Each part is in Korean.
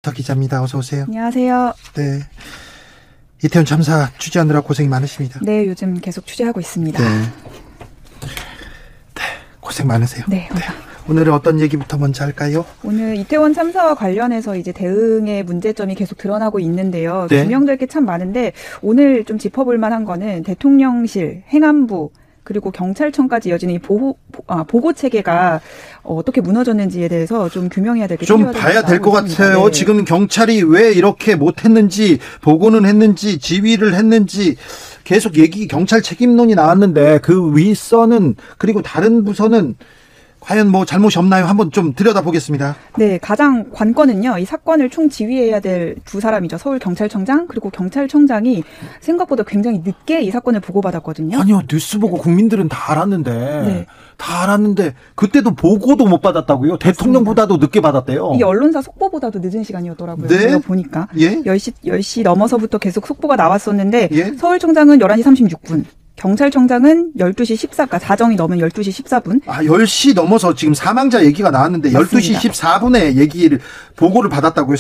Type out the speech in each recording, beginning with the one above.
석 기자입니다. 어서 오세요. 안녕하세요. 네. 이태원 참사 취재하느라 고생이 많으십니다. 네, 요즘 계속 취재하고 있습니다. 네. 고생 많으세요. 네. 오늘은 어떤 얘기부터 먼저 할까요? 오늘 이태원 참사와 관련해서 이제 대응의 문제점이 계속 드러나고 있는데요. 네. 규명될 게 참 많은데 오늘 좀 짚어볼 만한 거는 대통령실, 행안부, 그리고 경찰청까지 이어지는 이 보고 체계가 어떻게 무너졌는지에 대해서 좀 규명해야 될 게 좀 봐야 될 것 같아요. 네. 지금 경찰이 왜 이렇게 못했는지, 보고는 했는지, 지휘를 했는지 계속 경찰 책임론이 나왔는데 그 윗선은 그리고 다른 부서는 과연 뭐 잘못이 없나요? 한번 좀 들여다보겠습니다. 네, 가장 관건은요. 이 사건을 총 지휘해야 될 두 사람이죠. 서울경찰청장 그리고 경찰청장이 생각보다 굉장히 늦게 이 사건을 보고받았거든요. 아니요. 뉴스 보고 국민들은 다 알았는데. 네. 다 알았는데 그때도 보고도 못 받았다고요? 대통령보다도 늦게 받았대요. 이게 언론사 속보보다도 늦은 시간이었더라고요. 네? 제가 보니까. 예? 10시 넘어서부터 계속 속보가 나왔었는데 예? 서울청장은 11시 36분. 경찰청장은 12시 14분, 사정이 넘은 12시 14분. 10시 넘어서 지금 사망자 얘기가 나왔는데 맞습니다. 12시 14분에 보고를 받았다고요.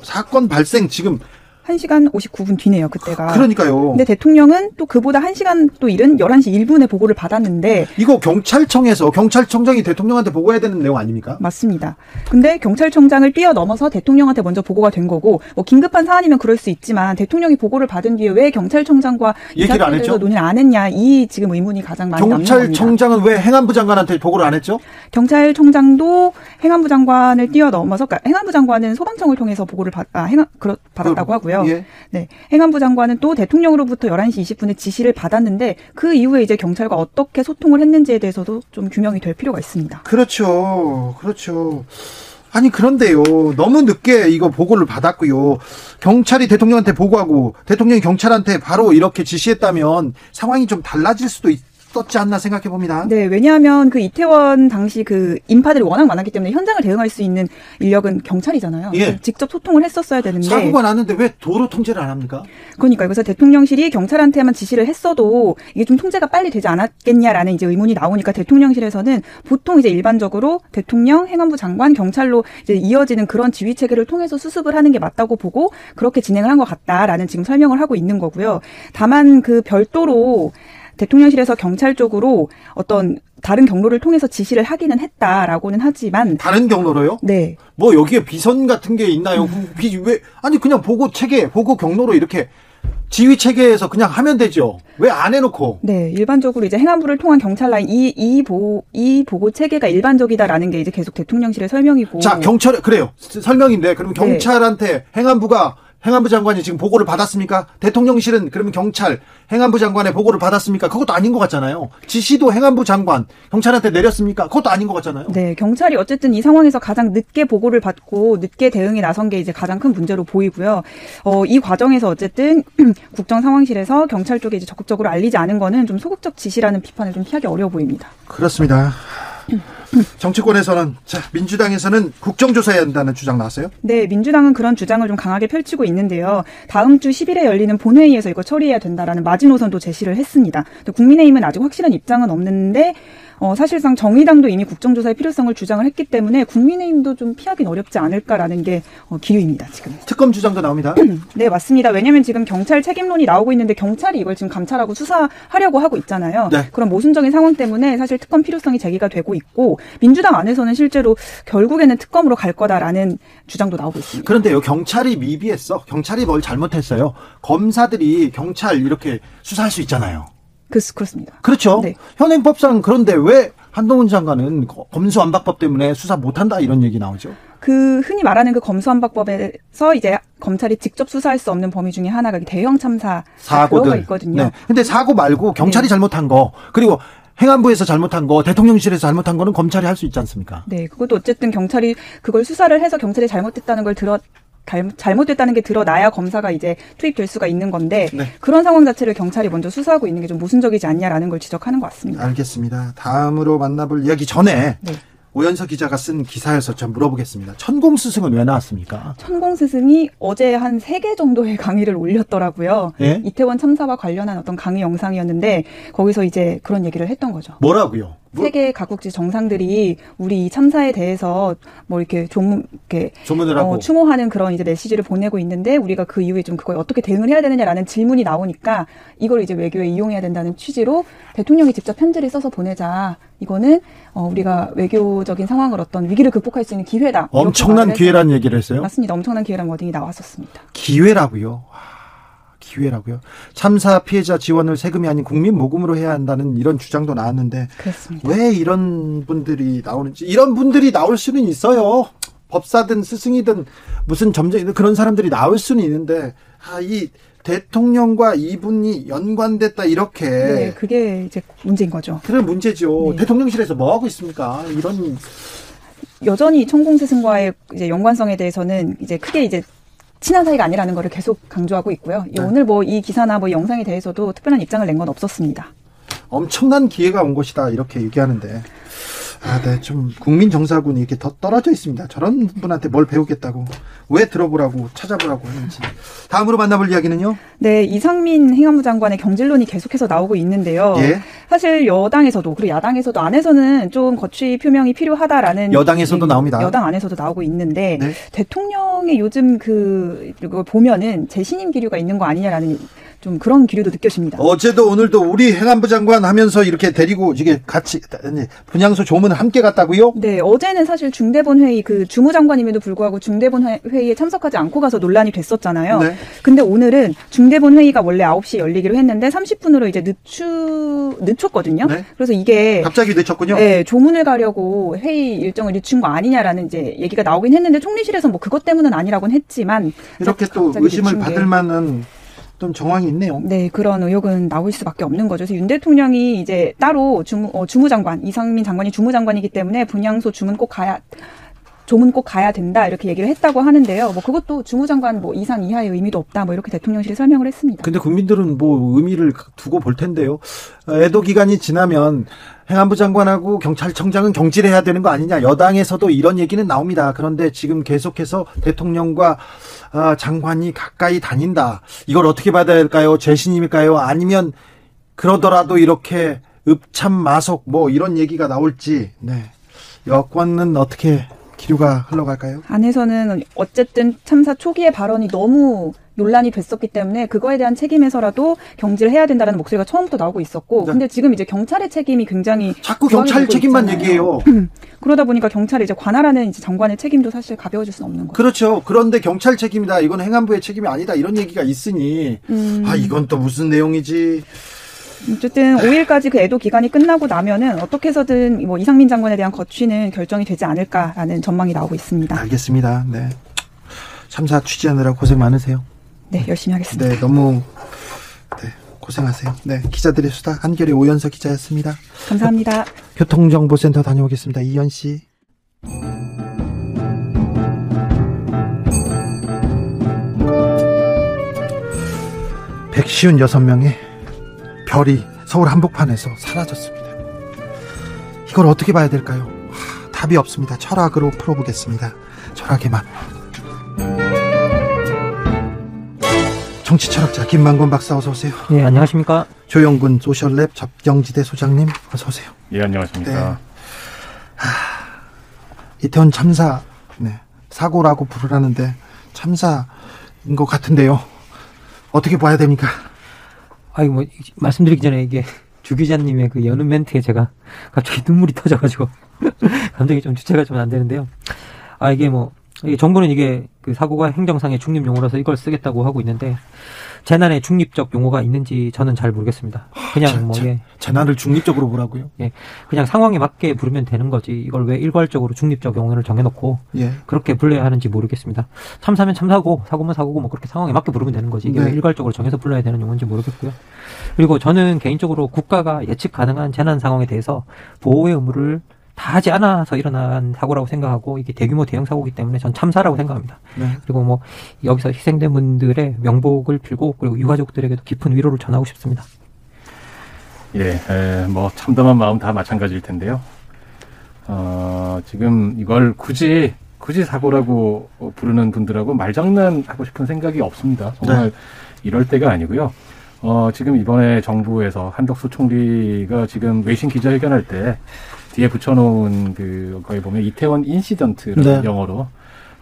사건 발생 지금 1시간 59분 뒤네요, 그때가. 그러니까요. 근데 대통령은 또 그보다 1시간 또 이른 11시 1분에 보고를 받았는데. 이거 경찰청장이 대통령한테 보고해야 되는 내용 아닙니까? 맞습니다. 근데 경찰청장을 뛰어넘어서 대통령한테 먼저 보고가 된 거고, 뭐 긴급한 사안이면 그럴 수 있지만 대통령이 보고를 받은 뒤에 왜 경찰청장과 얘기를 안 했죠? 논의를 안 했냐, 이 지금 의문이 가장 많이 남는 겁니다. 경찰청장은 왜 행안부 장관한테 보고를 안 했죠? 경찰청장도 행안부 장관을 뛰어넘어서, 그러니까 행안부 장관은 소방청을 통해서 보고를 받았다고 하고요. 예. 네, 행안부 장관은 또 대통령으로부터 11시 20분에 지시를 받았는데 그 이후에 이제 경찰과 어떻게 소통을 했는지에 대해서도 좀 규명이 될 필요가 있습니다. 그렇죠. 아니 그런데요. 너무 늦게 이거 보고를 받았고요. 경찰이 대통령한테 보고하고 대통령이 경찰한테 바로 이렇게 지시했다면 상황이 좀 달라질 수도 있었지 않나 생각해 봅니다. 네, 왜냐하면 그 이태원 당시 그 인파들이 워낙 많았기 때문에 현장을 대응할 수 있는 인력은 경찰이잖아요. 예. 직접 소통을 했었어야 되는데. 사고가 났는데 왜 도로 통제를 안 합니까? 그러니까 그래서 대통령실이 경찰한테만 지시를 했어도 이게 좀 통제가 빨리 되지 않았겠냐라는 이제 의문이 나오니까 대통령실에서는 보통 이제 일반적으로 대통령, 행안부 장관, 경찰로 이제 이어지는 그런 지휘 체계를 통해서 수습을 하는 게 맞다고 보고 그렇게 진행을 한 것 같다라는 지금 설명을 하고 있는 거고요. 다만 그 별도로 대통령실에서 경찰 쪽으로 어떤 다른 경로를 통해서 지시를 하기는 했다라고는 하지만. 다른 경로로요? 네. 뭐 여기에 비선 같은 게 있나요? 그냥 보고 경로로 이렇게 지휘 체계에서 그냥 하면 되죠. 왜 안 해놓고? 네, 일반적으로 이제 행안부를 통한 경찰 라인 이 보고 체계가 일반적이다라는 게 이제 계속 대통령실의 설명이고. 자, 그래요. 설명인데 그럼 경찰한테 행안부 장관이 지금 보고를 받았습니까? 대통령실은 그러면 행안부 장관의 보고를 받았습니까? 그것도 아닌 것 같잖아요. 지시도 행안부 장관, 경찰한테 내렸습니까? 그것도 아닌 것 같잖아요. 네, 경찰이 어쨌든 이 상황에서 가장 늦게 보고를 받고 늦게 대응에 나선 게 이제 가장 큰 문제로 보이고요. 이 과정에서 어쨌든 국정상황실에서 경찰 쪽에 이제 적극적으로 알리지 않은 거는 좀 소극적 지시라는 비판을 좀 피하기 어려워 보입니다. 그렇습니다. 정치권에서는 민주당에서는 국정조사해야 한다는 주장 나왔어요? 네, 민주당은 그런 주장을 좀 강하게 펼치고 있는데요. 다음 주 10일에 열리는 본회의에서 이거 처리해야 된다라는 마지노선도 제시를 했습니다. 국민의힘은 아직 확실한 입장은 없는데 사실상 정의당도 이미 국정조사의 필요성을 주장을 했기 때문에 국민의힘도 좀 피하긴 어렵지 않을까라는 게 기류입니다, 지금. 특검 주장도 나옵니다. 네, 맞습니다. 왜냐하면 지금 경찰 책임론이 나오고 있는데 경찰이 이걸 지금 감찰하고 수사하려고 하고 있잖아요. 네. 그런 모순적인 상황 때문에 사실 특검 필요성이 제기가 되고 있고 민주당 안에서는 실제로 결국에는 특검으로 갈 거다라는 주장도 나오고 있습니다. 그런데요, 경찰이 미비했어. 경찰이 뭘 잘못했어요. 검사들이 경찰 이렇게 수사할 수 있잖아요. 그렇습니다. 그렇죠. 네. 현행법상 그런데 왜 한동훈 장관은 검수완박법 때문에 수사 못한다 이런 얘기 나오죠? 그 흔히 말하는 그 검수완박법에서 이제 검찰이 직접 수사할 수 없는 범위 중에 하나가 대형 참사 사고가 있거든요. 네. 근데 사고 말고 경찰이 네. 잘못한 거 그리고 행안부에서 잘못한 거, 대통령실에서 잘못한 거는 검찰이 할 수 있지 않습니까? 네, 그것도 어쨌든 경찰이 그걸 수사를 해서 경찰이 잘못됐다는 걸 잘못됐다는 게 드러나야 검사가 이제 투입될 수가 있는 건데 네. 그런 상황 자체를 경찰이 먼저 수사하고 있는 게 좀 모순적이지 않냐라는 걸 지적하는 것 같습니다. 알겠습니다. 다음으로 만나볼 이야기 전에 네. 오연서 기자가 쓴 기사에서 좀 물어보겠습니다. 천공스승은 왜 나왔습니까? 천공스승이 어제 한 3개 정도의 강의를 올렸더라고요. 예? 이태원 참사와 관련한 어떤 강의 영상이었는데 거기서 이제 그런 얘기를 했던 거죠. 뭐라고요? 세계 각국지 정상들이 우리 이 참사에 대해서 뭐 이렇게 조문을 하고 추모하는 그런 이제 메시지를 보내고 있는데 우리가 그 이후에 좀 그거에 어떻게 대응을 해야 되느냐라는 질문이 나오니까 이걸 이제 외교에 이용해야 된다는 취지로 대통령이 직접 편지를 써서 보내자. 이거는 우리가 외교적인 상황을 어떤 위기를 극복할 수 있는 기회다. 엄청난 기회란 얘기를 했어요? 맞습니다. 엄청난 기회란 워딩이 나왔었습니다. 기회라고요? 기회라고요? 참사 피해자 지원을 세금이 아닌 국민 모금으로 해야 한다는 이런 주장도 나왔는데 그렇습니다. 왜 이런 분들이 나오는지. 이런 분들이 나올 수는 있어요. 법사든 스승이든 무슨 점쟁이든 그런 사람들이 나올 수는 있는데 이 대통령과 이분이 연관됐다 이렇게. 네, 그게 이제 문제인 거죠. 그런 문제죠. 네. 대통령실에서 뭐 하고 있습니까? 이런 여전히 천공 스승과의 이제 연관성에 대해서는 이제 크게 이제 친한 사이가 아니라는 거를 계속 강조하고 있고요. 네. 오늘 뭐 이 기사나 뭐 이 영상에 대해서도 특별한 입장을 낸 건 없었습니다. 엄청난 기회가 온 것이다 이렇게 얘기하는데 네, 좀 국민 정사군이 이렇게 더 떨어져 있습니다. 저런 분한테 뭘 배우겠다고, 왜 들어보라고 찾아보라고 했는지. 다음으로 만나볼 이야기는요. 네, 이상민 행안부 장관의 경질론이 계속해서 나오고 있는데요. 예. 사실 여당에서도 그리고 야당에서도 안에서는 좀 거취 표명이 필요하다라는 여당에서도 나옵니다. 여당 안에서도 나오고 있는데 네. 대통령의 요즘 그걸 보면은 재신임 기류가 있는 거 아니냐라는 좀 그런 기류도 느껴집니다. 어제도 오늘도 우리 행안부 장관 하면서 이렇게 데리고 이게 같이 분향소 조문을 함께 갔다고요? 네, 어제는 사실 중대본 회의 그 주무장관임에도 불구하고 중대본 회의에 참석하지 않고 가서 논란이 됐었잖아요. 네. 근데 오늘은 중대본 회의가 원래 9시에 열리기로 했는데 30분으로 이제 늦췄거든요. 네. 그래서 이게 갑자기 늦췄군요. 네, 조문을 가려고 회의 일정을 늦춘 거 아니냐라는 이제 얘기가 나오긴 했는데 총리실에서 뭐 그것 때문은 아니라고는 했지만 이렇게 또 의심을 받을 만한 좀 정황이 있네요. 네, 그런 의혹은 나올 수밖에 없는 거죠. 그래서 윤 대통령이 이제 따로 주무장관, 이상민 장관이 주무장관이기 때문에 분향소 조문 꼭 가야 된다 이렇게 얘기를 했다고 하는데요. 뭐 그것도 주무장관 뭐 이상 이하의 의미도 없다 뭐 이렇게 대통령실이 설명을 했습니다. 근데 국민들은 뭐 의미를 두고 볼 텐데요. 애도 기간이 지나면 행안부 장관하고 경찰청장은 경질해야 되는 거 아니냐. 여당에서도 이런 얘기는 나옵니다. 그런데 지금 계속해서 대통령과 장관이 가까이 다닌다. 이걸 어떻게 받아야 할까요? 재신임일까요? 아니면 그러더라도 이렇게 읍참마속 뭐 이런 얘기가 나올지. 네. 여권은 어떻게 기류가 흘러갈까요? 안에서는 어쨌든 참사 초기의 발언이 너무 논란이 됐었기 때문에 그거에 대한 책임에서라도 경질을 해야 된다는 목소리가 처음부터 나오고 있었고, 네. 근데 지금 이제 경찰의 책임이 굉장히 자꾸 경찰 책임만 얘기해요. 그러다 보니까 경찰이 이제 관할하는 이제 장관의 책임도 사실 가벼워질 수는 없는 거죠. 그렇죠. 그런데 경찰 책임이다. 이건 행안부의 책임이 아니다. 이런 얘기가 있으니 이건 또 무슨 내용이지? 어쨌든 5일까지 그 애도 기간이 끝나고 나면은 어떻게 해서든 뭐 이상민 장관에 대한 거취는 결정이 되지 않을까라는 전망이 나오고 있습니다. 알겠습니다. 네. 참사 취재하느라 고생 많으세요. 네, 열심히 하겠습니다. 네, 너무 고생하세요. 네, 기자들의 수다 한결의 오연서 기자였습니다. 감사합니다. 교통정보센터 다녀오겠습니다. 이현 씨. (156명의) 별이 서울 한복판에서 사라졌습니다. 이걸 어떻게 봐야 될까요? 답이 없습니다. 철학으로 풀어보겠습니다. 철학의 맛. 정치 철학자 김만권 박사 어서 오세요. 네, 안녕하십니까. 조영근 소셜랩 접경지대 소장님 어서 오세요. 예, 안녕하십니까. 네. 이태원 참사, 네, 사고라고 부르라는데 참사인 것 같은데요. 어떻게 봐야 됩니까? 아니, 뭐, 말씀드리기 전에 이게 주 기자님의 그 여는 멘트에 제가 갑자기 눈물이 터져가지고 감정이 좀 주체가 좀 안 되는데요. 이게 뭐, 정부는 이게 그 사고가 행정상의 중립 용어라서 이걸 쓰겠다고 하고 있는데 재난의 중립적 용어가 있는지 저는 잘 모르겠습니다. 그냥 재난을 중립적으로 보라고요? 예, 그냥 상황에 맞게 부르면 되는 거지. 이걸 왜 일괄적으로 중립적 용어를 정해놓고 그렇게 불러야 하는지 모르겠습니다. 참사면 참사고 사고면 사고고 뭐 그렇게 상황에 맞게 부르면 되는 거지. 이게 왜 일괄적으로 정해서 불러야 되는 용어인지 모르겠고요. 그리고 저는 개인적으로 국가가 예측 가능한 재난 상황에 대해서 보호의 의무를 다 하지 않아서 일어난 사고라고 생각하고 이게 대규모 대형 사고이기 때문에 전 참사라고 생각합니다. 네. 그리고 뭐 여기서 희생된 분들의 명복을 빌고 그리고 유가족들에게도 깊은 위로를 전하고 싶습니다. 예, 뭐 참담한 마음 다 마찬가지일 텐데요. 지금 이걸 굳이 사고라고 부르는 분들하고 말장난하고 싶은 생각이 없습니다. 정말 이럴 때가 아니고요. 지금 이번에 정부에서 한덕수 총리가 지금 외신 기자회견할 때 뒤에 붙여놓은 거기 보면 이태원 인시던트라는 영어로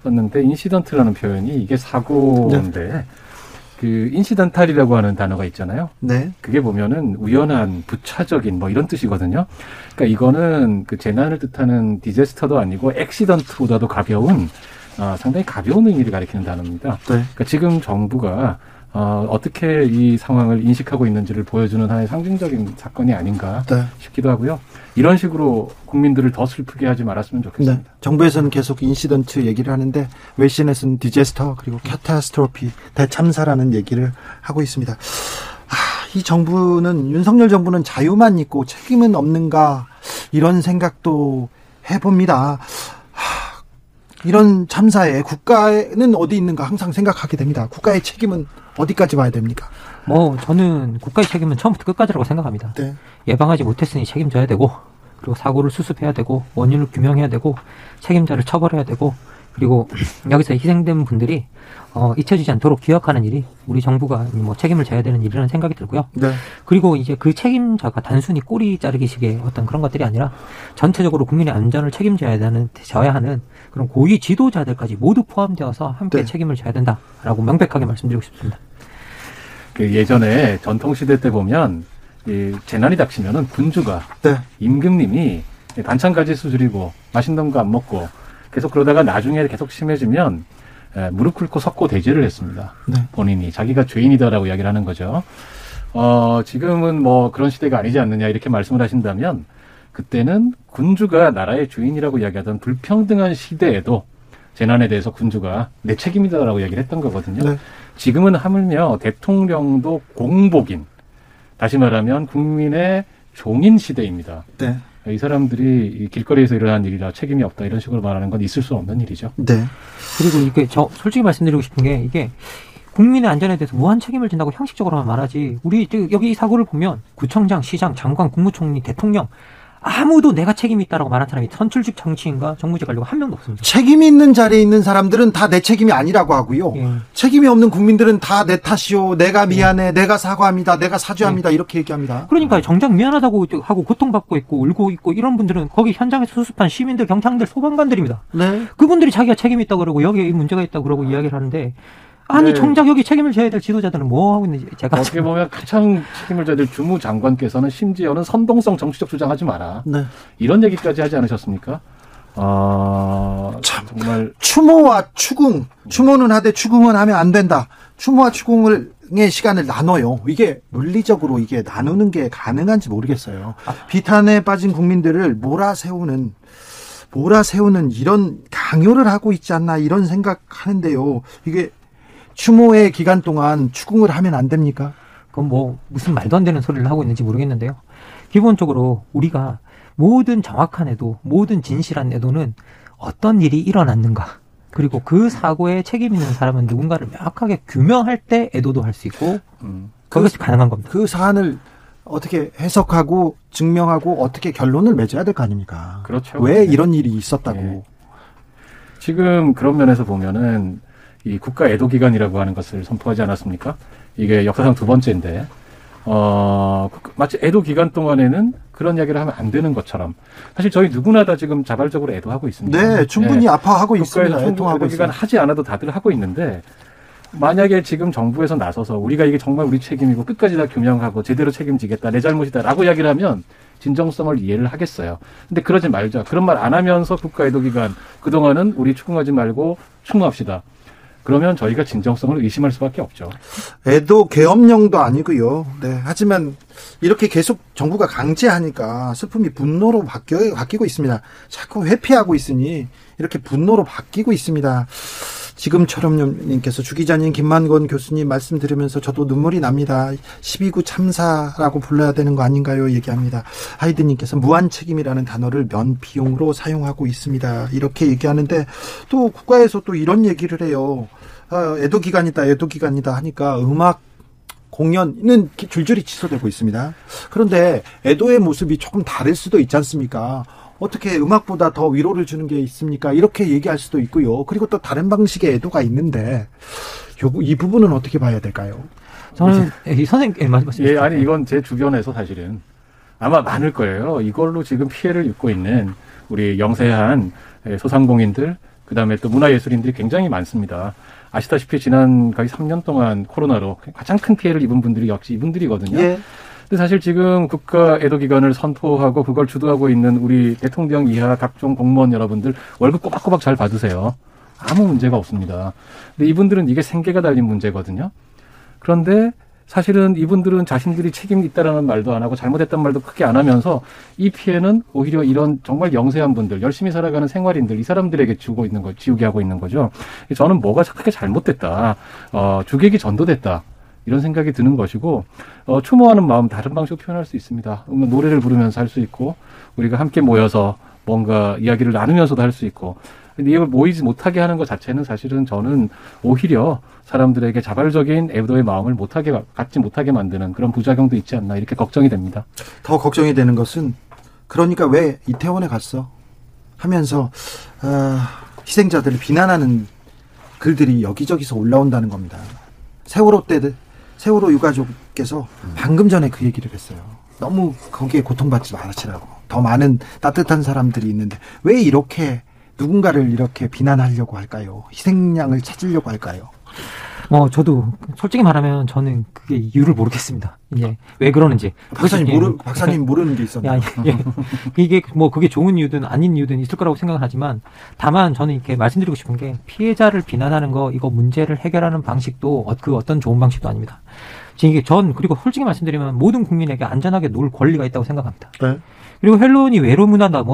썼는데 인시던트라는 표현이 이게 사고인데 인시던탈이라고 하는 단어가 있잖아요. 네. 그게 보면은 우연한, 부차적인 뭐 이런 뜻이거든요. 그러니까 이거는 재난을 뜻하는 디제스터도 아니고 액시던트보다도 가벼운 상당히 가벼운 의미를 가리키는 단어입니다. 네. 그러니까 지금 정부가 어떻게 이 상황을 인식하고 있는지를 보여주는 하나의 상징적인 사건이 아닌가 싶기도 하고요. 이런 식으로 국민들을 더 슬프게 하지 말았으면 좋겠습니다. 네. 정부에서는 계속 인시던트 얘기를 하는데 외신에서는 디제스터 그리고 캐타스트로피, 대참사라는 얘기를 하고 있습니다. 이 정부는, 윤석열 정부는 자유만 있고 책임은 없는가, 이런 생각도 해봅니다. 이런 참사에 국가는 어디 있는가 항상 생각하게 됩니다. 국가의 책임은 어디까지 봐야 됩니까? 저는 국가의 책임은 처음부터 끝까지라고 생각합니다. 네. 예방하지 못했으니 책임져야 되고, 그리고 사고를 수습해야 되고, 원인을 규명해야 되고, 책임자를 처벌해야 되고, 그리고 여기서 희생된 분들이 잊혀지지 않도록 기억하는 일이 우리 정부가 책임을 져야 되는 일이라는 생각이 들고요. 네. 그리고 이제 그 책임자가 단순히 꼬리 자르기식의 어떤 그런 것들이 아니라 전체적으로 국민의 안전을 책임져야 하는 그런 고위 지도자들까지 모두 포함되어서 함께 책임을 져야 된다라고 명백하게 말씀드리고 싶습니다. 예전에 전통시대 때 보면 재난이 닥치면은 군주가 임금님이 반찬 가지 수술이고 맛있는 거 안 먹고 계속 그러다가 나중에 계속 심해지면 무릎 꿇고 석고 대죄를 했습니다. 네. 본인이 자기가 죄인이다라고 이야기를 하는 거죠. 지금은 그런 시대가 아니지 않느냐 이렇게 말씀을 하신다면 그때는 군주가 나라의 주인이라고 이야기하던 불평등한 시대에도 재난에 대해서 군주가 내 책임이다라고 이야기를 했던 거거든요. 네. 지금은 하물며 대통령도 공복인, 다시 말하면 국민의 종인 시대입니다. 네. 이 사람들이 길거리에서 일어난 일이라 책임이 없다 이런 식으로 말하는 건 있을 수 없는 일이죠. 네. 그리고 이게 솔직히 말씀드리고 싶은 게 이게 국민의 안전에 대해서 무한 책임을 진다고 형식적으로만 말하지. 우리 여기 이 사고를 보면 구청장, 시장, 장관, 국무총리, 대통령 아무도 내가 책임이 있다라고 말한 사람이 선출직 정치인과 정무직 관료가 한 명도 없습니다. 책임이 있는 자리에 있는 사람들은 다 내 책임이 아니라고 하고요. 책임이 없는 국민들은 다 내 탓이요. 내가 미안해. 내가 사과합니다. 내가 사죄합니다. 이렇게 얘기합니다. 그러니까 정작 미안하다고 하고 고통받고 있고 울고 있고 이런 분들은 거기 현장에서 수습한 시민들, 경찰들, 소방관들입니다. 네. 그분들이 자기가 책임이 있다고 그러고 여기에 문제가 있다고 그러고 이야기를 하는데 아니 정작 여기 책임을 져야 될 지도자들은 뭐 하고 있는지 제가 어떻게 보면 가장 책임을 져야 될 주무장관께서는 심지어는 선동성 정치적 주장하지 마라. 네. 이런 얘기까지 하지 않으셨습니까? 참 정말 추모와 추궁, 추모는 하되 추궁은 하면 안 된다. 추모와 추궁의 시간을 나눠요. 이게 물리적으로 이게 나누는 게 가능한지 모르겠어요. 비탄에 빠진 국민들을 몰아세우는 이런 강요를 하고 있지 않나 이런 생각하는데요. 이게 추모의 기간 동안 추궁을 하면 안 됩니까? 그건 무슨 말도 안 되는 소리를 하고 있는지 모르겠는데요. 기본적으로 우리가 모든 정확한 애도, 모든 진실한 애도는 어떤 일이 일어났는가, 그리고 그 사고에 책임 있는 사람은 누군가를 명확하게 규명할 때 애도도 할 수 있고 그것이 가능한 겁니다. 그 사안을 어떻게 해석하고 증명하고 어떻게 결론을 맺어야 될 거 아닙니까? 그렇죠. 왜 이런 일이 있었다고. 네. 지금 그런 면에서 보면은 이 국가 애도 기간이라고 하는 것을 선포하지 않았습니까? 이게 역사상 두 번째인데, 마치 애도 기간 동안에는 그런 이야기를 하면 안 되는 것처럼, 사실 저희 누구나 다 지금 자발적으로 애도하고 있습니다. 네, 충분히 아파하고 있습니다. 애도하고 애도 기간 하지 않아도 다들 하고 있는데, 만약에 지금 정부에서 나서서 우리가 이게 정말 우리 책임이고 끝까지 다 규명하고 제대로 책임지겠다, 내 잘못이다라고 이야기를 하면 진정성을 이해를 하겠어요. 근데 그러지 말자. 그런 말 안 하면서 국가 애도 기간 그동안은 우리 추궁하지 말고 추모합시다. 그러면 저희가 진정성을 의심할 수밖에 없죠. 애도 계엄령도 아니고요. 네. 하지만 이렇게 계속 정부가 강제하니까 슬픔이 분노로 바뀌고 있습니다. 자꾸 회피하고 있으니 이렇게 분노로 바뀌고 있습니다. 지금처럼님께서 주 기자님, 김만권 교수님 말씀 들으면서 저도 눈물이 납니다. 12구 참사라고 불러야 되는 거 아닌가요? 얘기합니다. 하이드님께서 무한 책임이라는 단어를 면피용으로 사용하고 있습니다. 이렇게 얘기하는데 또 국가에서 또 이런 얘기를 해요. 애도 기간이다 하니까 음악 공연은 줄줄이 취소되고 있습니다. 그런데 애도의 모습이 조금 다를 수도 있지 않습니까? 어떻게 음악보다 더 위로를 주는 게 있습니까? 이렇게 얘기할 수도 있고요. 그리고 또 다른 방식의 애도가 있는데 이 부분은 어떻게 봐야 될까요? 저는 선생님 말씀하시죠. 예, 아니 이건 제 주변에서 사실은 아마 많을 거예요. 이걸로 지금 피해를 입고 있는 우리 영세한 소상공인들, 그다음에 또 문화예술인들이 굉장히 많습니다. 아시다시피 지난 거의 3년 동안 코로나로 가장 큰 피해를 입은 분들이 역시 이분들이거든요. 예. 근데 사실 지금 국가 애도기간을 선포하고 그걸 주도하고 있는 우리 대통령 이하 각종 공무원 여러분들 월급 꼬박꼬박 잘 받으세요. 아무 문제가 없습니다. 근데 이분들은 이게 생계가 달린 문제거든요. 그런데 사실은 이분들은 자신들이 책임이 있다라는 말도 안 하고 잘못했단 말도 크게 안 하면서 이 피해는 오히려 이런 정말 영세한 분들, 열심히 살아가는 생활인들, 이 사람들에게 지우게 하고 있는 거죠. 저는 뭐가 크게 잘못됐다. 주객이 전도됐다. 이런 생각이 드는 것이고, 추모하는 마음 다른 방식으로 표현할 수 있습니다. 노래를 부르면서 할 수 있고, 우리가 함께 모여서 뭔가 이야기를 나누면서도 할 수 있고, 근데 이걸 모이지 못하게 하는 것 자체는 사실은 저는 오히려 사람들에게 자발적인 애도의 마음을 갖지 못하게 만드는 그런 부작용도 있지 않나, 이렇게 걱정이 됩니다. 더 걱정이 되는 것은, 그러니까 왜 이태원에 갔어? 하면서 희생자들을 비난하는 글들이 여기저기서 올라온다는 겁니다. 세월호 유가족께서 방금 전에 그 얘기를 했어요. 너무 거기에 고통받지 마시라고. 더 많은 따뜻한 사람들이 있는데 왜 이렇게 누군가를 이렇게 비난하려고 할까요? 희생양을 찾으려고 할까요? 저도 솔직히 말하면 저는 그게 이유를 모르겠습니다. 이게 왜 그러는지. 박사님 모르는 게 있었나요? 이게 그게 좋은 이유든 아닌 이유든 있을 거라고 생각을 하지만, 다만 저는 이렇게 말씀드리고 싶은 게, 피해자를 비난하는 거, 이거 문제를 해결하는 방식도 그 어떤 좋은 방식도 아닙니다. 지금 이게 그리고 솔직히 말씀드리면 모든 국민에게 안전하게 놀 권리가 있다고 생각합니다. 네. 그리고 헬로윈이 외로문화다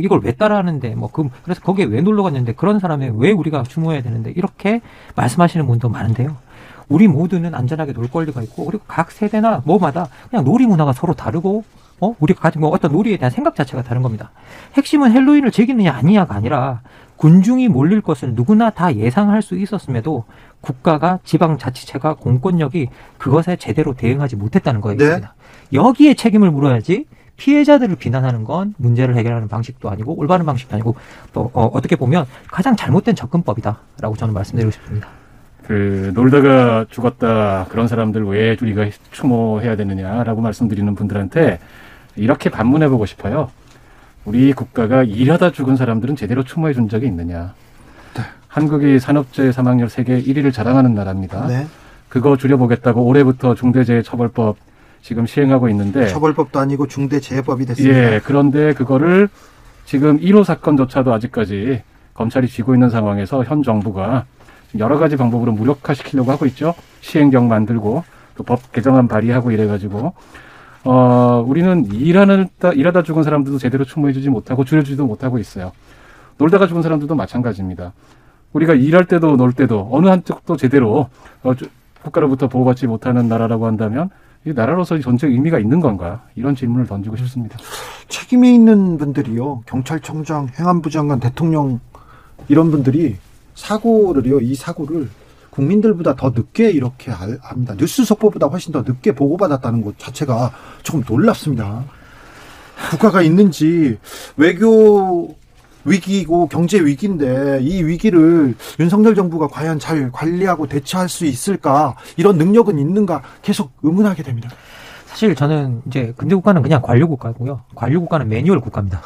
이걸 왜 따라하는데 그래서 거기에 왜 놀러 갔는데, 그런 사람에 왜 우리가 추모해야 되는데, 이렇게 말씀하시는 분도 많은데요. 우리 모두는 안전하게 놀 권리가 있고, 그리고 각 세대나 뭐마다 그냥 놀이 문화가 서로 다르고, 우리가 가진 어떤 놀이에 대한 생각 자체가 다른 겁니다. 핵심은 헬로윈을 즐기느냐 아니냐가 아니라, 군중이 몰릴 것을 누구나 다 예상할 수 있었음에도 국가가, 지방자치체가, 공권력이 그것에 제대로 대응하지 못했다는 거였습니다. 네. 여기에 책임을 물어야지, 피해자들을 비난하는 건 문제를 해결하는 방식도 아니고 올바른 방식도 아니고, 또 어떻게 보면 가장 잘못된 접근법이다라고 저는 말씀드리고 싶습니다. 놀다가 죽었다, 그런 사람들 왜 우리가 추모해야 되느냐라고 말씀드리는 분들한테 이렇게 반문해보고 싶어요. 우리 국가가 일하다 죽은 사람들은 제대로 추모해 준 적이 있느냐. 네. 한국이 산업재해 사망률 세계 1위를 자랑하는 나라입니다. 네. 그거 줄여보겠다고 올해부터 중대재해처벌법 지금 시행하고 있는데, 처벌법도 아니고 중대재해법이 됐습니다. 예, 그런데 그거를 지금 1호 사건조차도 아직까지 검찰이 쥐고 있는 상황에서 현 정부가 여러 가지 방법으로 무력화시키려고 하고 있죠. 시행령 만들고 또 법 개정안 발의하고 이래가지고 우리는 일하다 죽은 사람들도 제대로 추모해주지 못하고 줄여주지도 못하고 있어요. 놀다가 죽은 사람들도 마찬가지입니다. 우리가 일할 때도 놀 때도 어느 한쪽도 제대로 국가로부터 보호받지 못하는 나라라고 한다면, 이 나라로서 전체 의미가 있는 건가? 이런 질문을 던지고 싶습니다. 책임이 있는 분들이요, 경찰청장, 행안부 장관, 대통령, 이런 분들이 이 사고를 국민들보다 더 늦게 이렇게 합니다. 뉴스 속보보다 훨씬 더 늦게 보고받았다는 것 자체가 조금 놀랍습니다. 국가가 있는지, 외교 위기고 경제 위기인데 이 위기를 윤석열 정부가 과연 잘 관리하고 대처할 수 있을까, 이런 능력은 있는가 계속 의문하게 됩니다. 사실 저는 이제 근대 국가는 그냥 관료 국가고요. 관료 국가는 매뉴얼 국가입니다.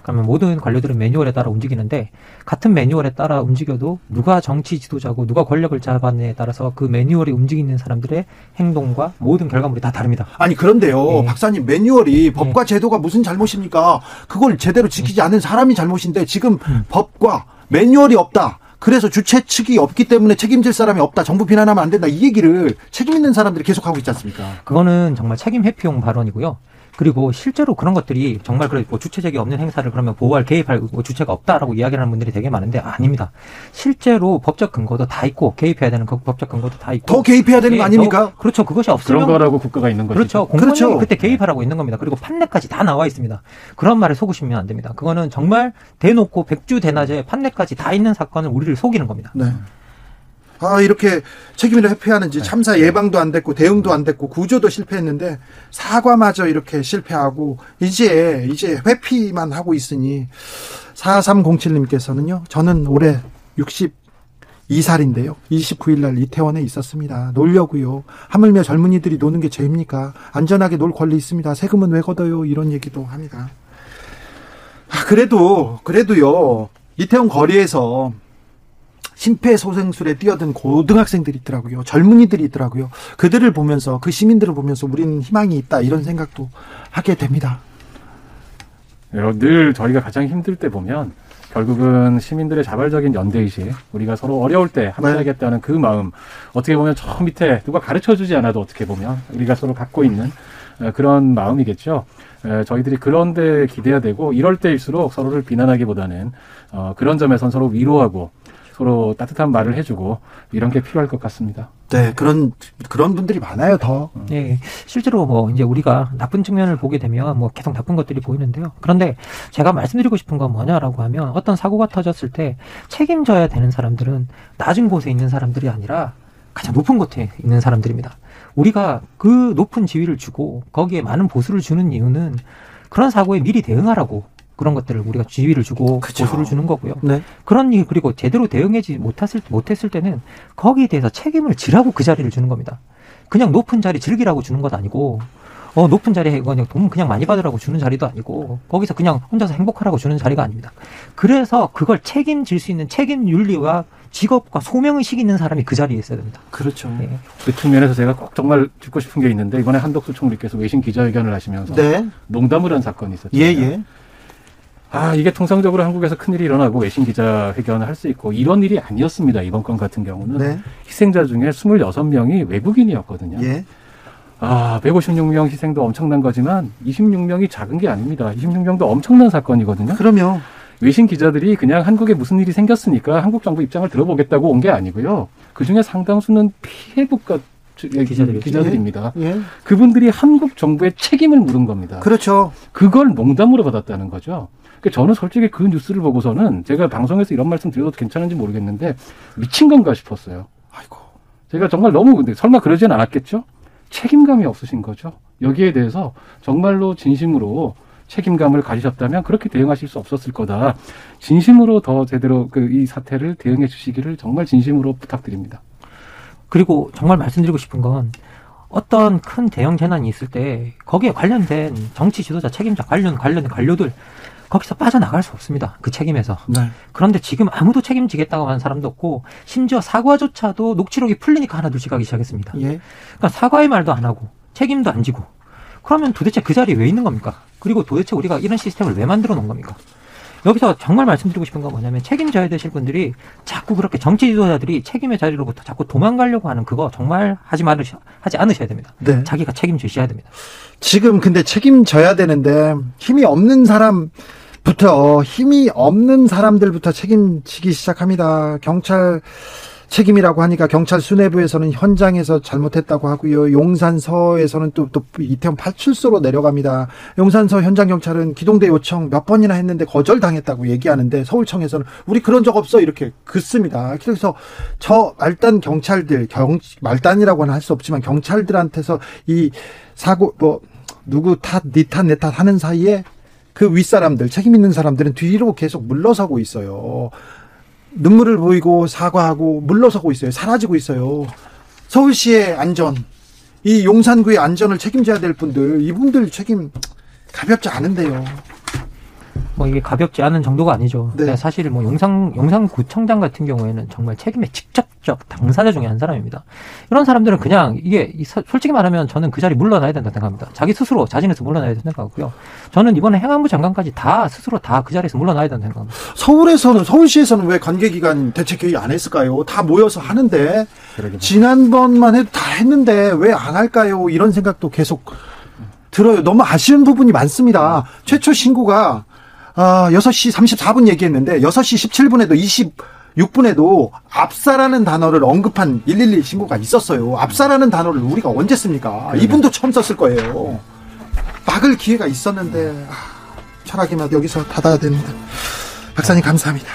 그러면 모든 관료들은 매뉴얼에 따라 움직이는데, 같은 매뉴얼에 따라 움직여도 누가 정치 지도자고 누가 권력을 잡았느냐에 따라서 그 매뉴얼이 움직이는 사람들의 행동과 모든 결과물이 다 다릅니다. 아니 그런데요, 예. 박사님, 매뉴얼이 법과 제도가 무슨 잘못입니까? 그걸 제대로 지키지 않은 사람이 잘못인데, 지금 법과 매뉴얼이 없다, 그래서 주최 측이 없기 때문에 책임질 사람이 없다, 정부 비난하면 안 된다, 이 얘기를 책임 있는 사람들이 계속하고 있지 않습니까? 그거는 정말 책임 회피용 발언이고요. 그리고 실제로 그런 것들이 정말 주체적이 없는 행사를 그러면 보호할, 개입할 주체가 없다라고 이야기를 하는 분들이 되게 많은데, 아닙니다. 실제로 법적 근거도 다 있고, 개입해야 되는 법적 근거도 다 있고. 더 개입해야 되는 거 아닙니까? 그렇죠. 그것이 없으면. 그런 거라고 국가가 있는 거죠. 그렇죠. 공무원이 그때 개입하라고 있는 겁니다. 그리고 판례까지 다 나와 있습니다. 그런 말에 속으시면 안 됩니다. 그거는 정말 대놓고 백주대낮에 판례까지 다 있는 사건을 우리를 속이는 겁니다. 네. 이렇게 책임을 회피하는지, 참사 예방도 안 됐고 대응도 안 됐고 구조도 실패했는데 사과마저 이렇게 실패하고 이제 회피만 하고 있으니, 4307님께서는요, 저는 올해 이살인데요. 29일 날 이태원에 있었습니다. 놀려고요. 하물며 젊은이들이 노는 게 죄입니까? 안전하게 놀 권리 있습니다. 세금은 왜 걷어요? 이런 얘기도 합니다. 그래도요. 이태원 거리에서 심폐소생술에 뛰어든 고등학생들이 있더라고요. 젊은이들이 있더라고요. 그들을 보면서, 그 시민들을 보면서 우리는 희망이 있다, 이런 생각도 하게 됩니다. 늘 저희가 가장 힘들 때 보면 결국은 시민들의 자발적인 연대의식, 우리가 서로 어려울 때 함께하겠다는 그 마음, 어떻게 보면 저 밑에 누가 가르쳐주지 않아도 어떻게 보면 우리가 서로 갖고 있는 그런 마음이겠죠. 저희들이 그런 데 기대야 되고, 이럴 때일수록 서로를 비난하기보다는 그런 점에선 서로 위로하고 서로 따뜻한 말을 해주고 이런 게 필요할 것 같습니다. 네, 그런 분들이 많아요, 더. 네, 실제로 뭐 이제 우리가 나쁜 측면을 보게 되면 뭐 계속 나쁜 것들이 보이는데요. 그런데 제가 말씀드리고 싶은 건 뭐냐라고 하면, 어떤 사고가 터졌을 때 책임져야 되는 사람들은 낮은 곳에 있는 사람들이 아니라 가장 높은 곳에 있는 사람들입니다. 우리가 그 높은 지위를 주고 거기에 많은 보수를 주는 이유는 그런 사고에 미리 대응하라고, 그런 것들을 우리가 지위를 주고 그쵸. 보수를 주는 거고요. 네. 그리고 제대로 대응하지 못했을 때는 거기에 대해서 책임을 지라고 그 자리를 주는 겁니다. 그냥 높은 자리 즐기라고 주는 것 아니고, 높은 자리에 그냥 돈 그냥 많이 받으라고 주는 자리도 아니고, 거기서 그냥 혼자서 행복하라고 주는 자리가 아닙니다. 그래서 그걸 책임질 수 있는 책임 윤리와 직업과 소명의식이 있는 사람이 그 자리에 있어야 됩니다. 그렇죠. 네. 그 측면에서 제가 꼭 정말 짚고 싶은 게 있는데, 이번에 한덕수 총리께서 외신 기자회견을 하시면서 네. 농담을 한 사건이 있었죠. 예. 이게 통상적으로 한국에서 큰일이 일어나고 외신 기자회견을 할 수 있고, 이런 일이 아니었습니다. 이번 건 같은 경우는. 네. 희생자 중에 26명이 외국인이었거든요. 예. 156명 희생도 엄청난 거지만 26명이 작은 게 아닙니다. 26명도 엄청난 사건이거든요. 그럼요. 외신 기자들이 그냥 한국에 무슨 일이 생겼으니까 한국 정부 입장을 들어보겠다고 온 게 아니고요. 그중에 상당수는 피해국가 기자들입니다. 예. 그분들이 한국 정부의 책임을 물은 겁니다. 그렇죠. 그걸 농담으로 받았다는 거죠. 저는 솔직히 그 뉴스를 보고서는, 제가 방송에서 이런 말씀 드려도 괜찮은지 모르겠는데, 미친 건가 싶었어요. 아이고. 제가 정말 너무, 근데 설마 그러진 않았겠죠? 책임감이 없으신 거죠. 여기에 대해서 정말로 진심으로 책임감을 가지셨다면 그렇게 대응하실 수 없었을 거다. 진심으로 더 제대로 이 사태를 대응해 주시기를 정말 진심으로 부탁드립니다. 그리고 정말 말씀드리고 싶은 건, 어떤 큰 대형 재난이 있을 때 거기에 관련된 정치 지도자, 책임자, 관련 관료들 거기서 빠져나갈 수 없습니다. 그 책임에서. 네. 그런데 지금 아무도 책임지겠다고 하는 사람도 없고, 심지어 사과조차도 녹취록이 풀리니까 하나둘씩 하기 시작했습니다. 예. 그러니까 사과의 말도 안 하고 책임도 안 지고, 그러면 도대체 그 자리에 왜 있는 겁니까? 그리고 도대체 우리가 이런 시스템을 왜 만들어 놓은 겁니까? 여기서 정말 말씀드리고 싶은 건 뭐냐면, 책임져야 되실 분들이 자꾸 그렇게 정치 지도자들이 책임의 자리로부터 자꾸 도망가려고 하는 그거 정말 하지 않으셔야 됩니다. 네. 자기가 책임지셔야 됩니다. 지금 근데 책임져야 되는데 힘이 없는 사람들부터 책임지기 시작합니다. 경찰 책임이라고 하니까 경찰 수뇌부에서는 현장에서 잘못했다고 하고요. 용산서에서는 또 이태원 파출소로 내려갑니다. 용산서 현장 경찰은 기동대 요청 몇 번이나 했는데 거절당했다고 얘기하는데, 서울청에서는 우리 그런 적 없어 이렇게 긋습니다. 그래서 저 말단 경찰들, 말단이라고는 할 수 없지만 경찰들한테서 이 사고 누구 탓, 니 탓, 내 탓 하는 사이에 그 윗사람들, 책임 있는 사람들은 뒤로 계속 물러서고 있어요. 눈물을 보이고 사과하고 물러서고 있어요. 사라지고 있어요. 서울시의 안전, 이 용산구의 안전을 책임져야 될 분들, 이분들 책임 가볍지 않은데요. 이게 가볍지 않은 정도가 아니죠. 네. 사실 용산구청장 같은 경우에는 정말 책임의 직접적 당사자 중에 한 사람입니다. 이런 사람들은 그냥 솔직히 말하면 저는 그 자리 물러나야 된다고 생각합니다. 자기 스스로 자진해서 물러나야 된다고 생각하고요. 저는 이번에 행안부 장관까지 스스로 그 자리에서 물러나야 된다고 생각합니다. 서울시에서는 왜 관계기관 대책회의 안 했을까요? 다 모여서 하는데, 지난번만 해도 다 했는데 왜 안 할까요? 이런 생각도 계속 들어요. 너무 아쉬운 부분이 많습니다. 최초 신고가 6시 34분 얘기했는데 6시 17분에도 26분에도 압사라는 단어를 언급한 112 신고가 있었어요. 압사라는 단어를 우리가 언제 씁니까? 이분도 처음 썼을 거예요. 막을 기회가 있었는데 철학의 맛 여기서 닫아야 됩니다. 박사님 감사합니다.